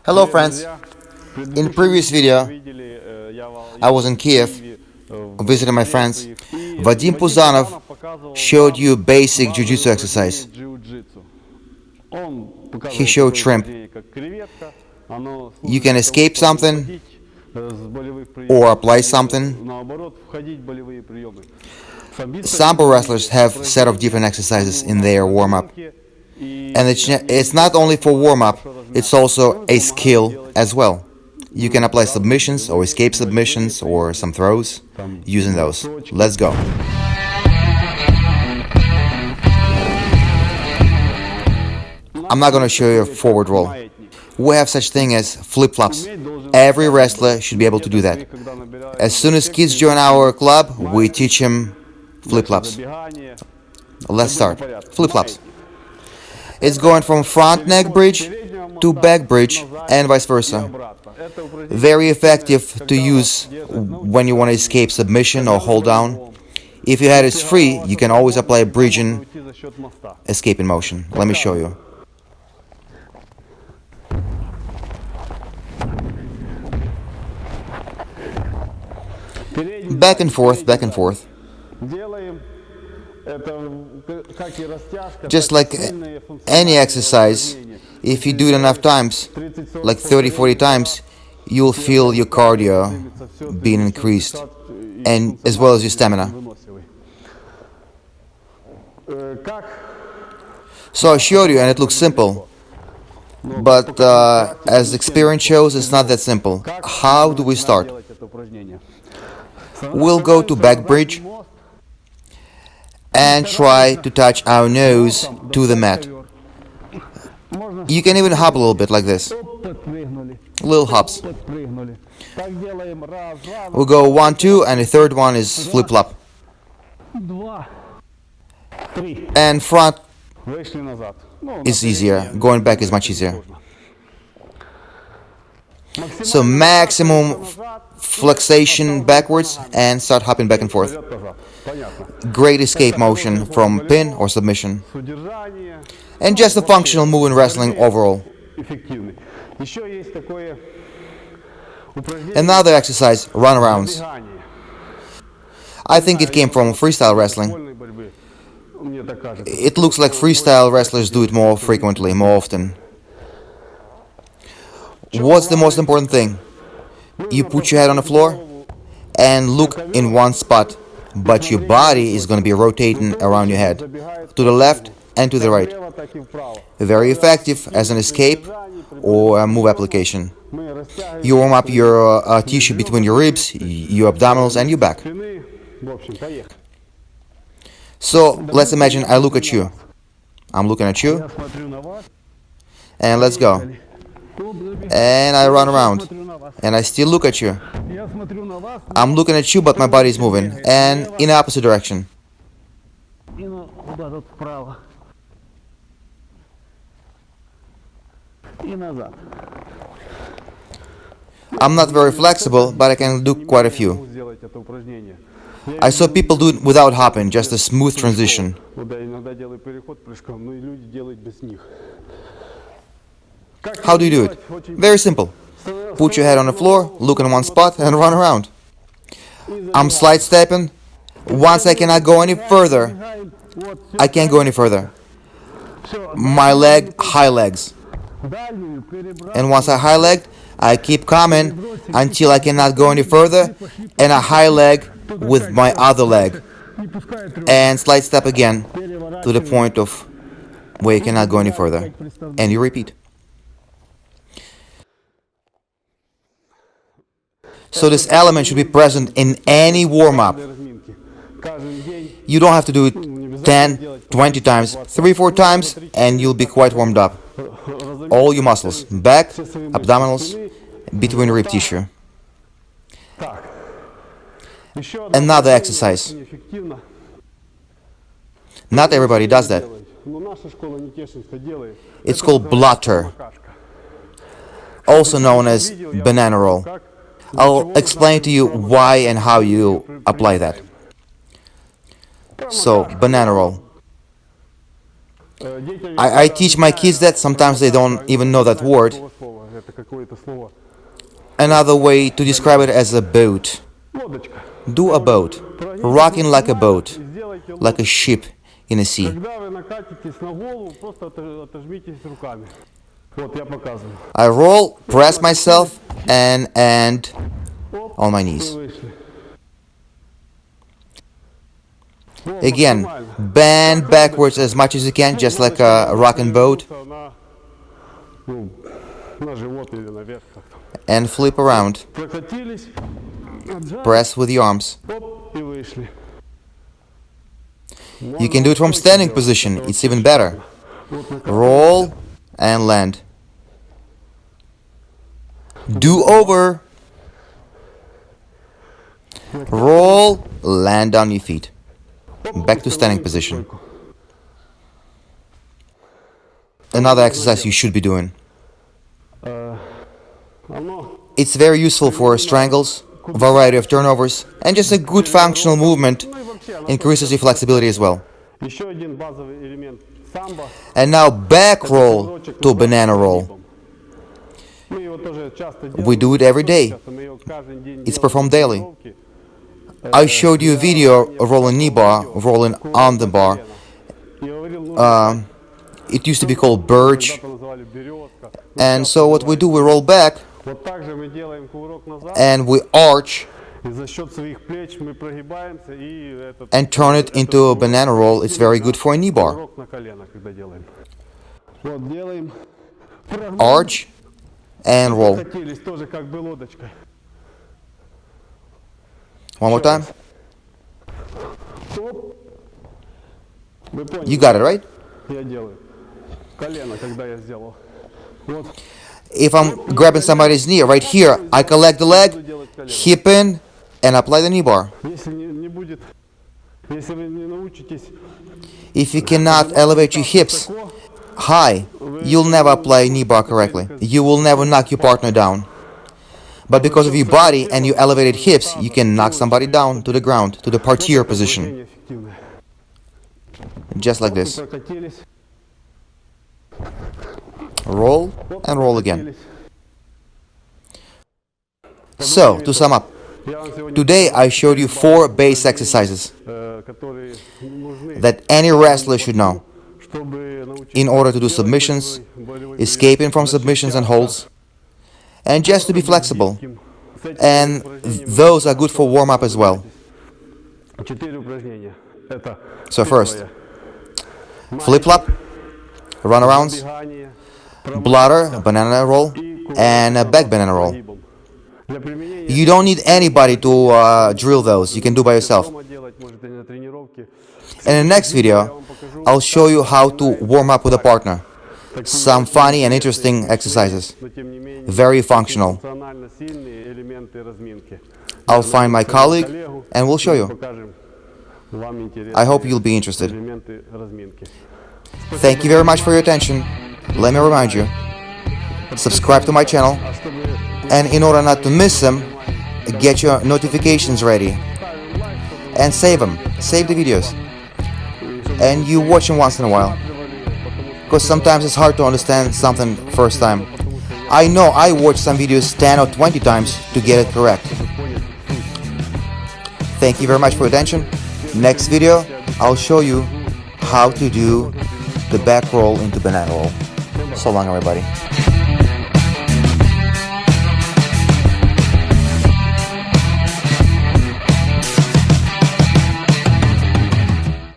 Hello friends, in the previous video I was in Kiev visiting my friends. Vadim Puzanov showed you basic jiu-jitsu exercise. He showed shrimp. You can escape something or apply something. Sambo wrestlers have a set of different exercises in their warm-up. And it's not only for warm-up, it's also a skill as well. You can apply submissions or escape submissions or some throws using those. Let's go. I'm not going to show you a forward roll. We have such thing as flip-flops. Every wrestler should be able to do that. As soon as kids join our club, we teach them flip-flops. Let's start. Flip-flops. It's going from front neck bridge to back bridge and vice versa. Very effective to use when you want to escape submission or hold down. If your head is free, you can always apply a bridging escaping motion. Let me show you. Back and forth, back and forth. Just like any exercise, if you do it enough times, like 30-40 times, you'll feel your cardio being increased, and as well as your stamina. So I showed you and it looks simple, but as experience shows, it's not that simple. How do we start? We'll go to back bridge and try to touch our nose to the mat. You can even hop a little bit like this. Little hops. We'll go 1, 2, and the third one is flip-flop. And front is easier. Going back is much easier. So maximum flexation backwards and start hopping back and forth. Great escape motion from pin or submission. And just a functional move in wrestling overall. Another exercise, runarounds. I think it came from freestyle wrestling. It looks like freestyle wrestlers do it more frequently, more often. What's the most important thing? You put your head on the floor and look in one spot, but your body is going to be rotating around your head, to the left and to the right. Very effective as an escape or a move application. You warm up your tissue between your ribs, your abdominals and your back. So let's imagine I look at you. I'm looking at you. And let's go. And I run around. And I still look at you. I'm looking at you, but my body is moving. And in the opposite direction. I'm not very flexible, but I can do quite a few. I saw people do it without hopping, just a smooth transition. How do you do it? Very simple. Put your head on the floor, look in one spot and run around. I'm slide stepping. Once I cannot go any further, I can't go any further. My leg, high legs. And once I high legged, I keep coming until I cannot go any further, and I high leg with my other leg. And slide step again to the point of where you cannot go any further. And you repeat. So this element should be present in any warm-up. You don't have to do it 10, 20 times, 3-4 times, and you'll be quite warmed up. All your muscles, back, abdominals, between rib tissue. Another exercise. Not everybody does that. It's called Blotter, also known as banana roll. I'll explain to you why and how you apply that. So, banana roll. I teach my kids that. Sometimes they don't even know that word. Another way to describe it as a boat. Do a boat, rocking like a boat, like a ship in a sea. I roll, press myself, and on my knees. Again, bend backwards as much as you can, just like a rocking boat, and flip around. Press with the arms. You can do it from standing position, it's even better. Roll and land. Do over. Roll, land on your feet. Back to standing position. Another exercise you should be doing. It's very useful for strangles, variety of turnovers, and just a good functional movement increases your flexibility as well. And now back roll to banana roll. We do it every day. It's performed daily. I showed you a video of rolling knee bar, rolling on the bar. It used to be called birch. And so what we do, we roll back and we arch and turn it into a banana roll. It's very good for a knee bar. Arch and roll. One more time. You got it, right? If I'm grabbing somebody's knee right here, I collect the leg, hip in, and apply the knee bar. If you cannot elevate your hips high, you'll never apply a knee bar correctly. You will never knock your partner down. But because of your body and your elevated hips, you can knock somebody down to the ground, to the PARTERA position. Just like this. Roll and roll again. So, to sum up, today I showed you 4 base exercises that any wrestler should know in order to do submissions, escaping from submissions and holds, and just to be flexible. And those are good for warm-up as well. So first, flip-flop, run-arounds, blotter, banana roll, and a back banana roll. You don't need anybody to drill those, you can do by yourself. In the next video, I'll show you how to warm up with a partner. Some funny and interesting exercises. Very functional. I'll find my colleague and we'll show you. I hope you'll be interested. Thank you very much for your attention. Let me remind you, subscribe to my channel, and in order not to miss them, get your notifications ready and save them. Save the videos. And you watch them once in a while, because sometimes it's hard to understand something first time. I know I watch some videos 10 or 20 times to get it correct. Thank you very much for your attention. Next video, I'll show you how to do the back roll into banana roll. So long, everybody.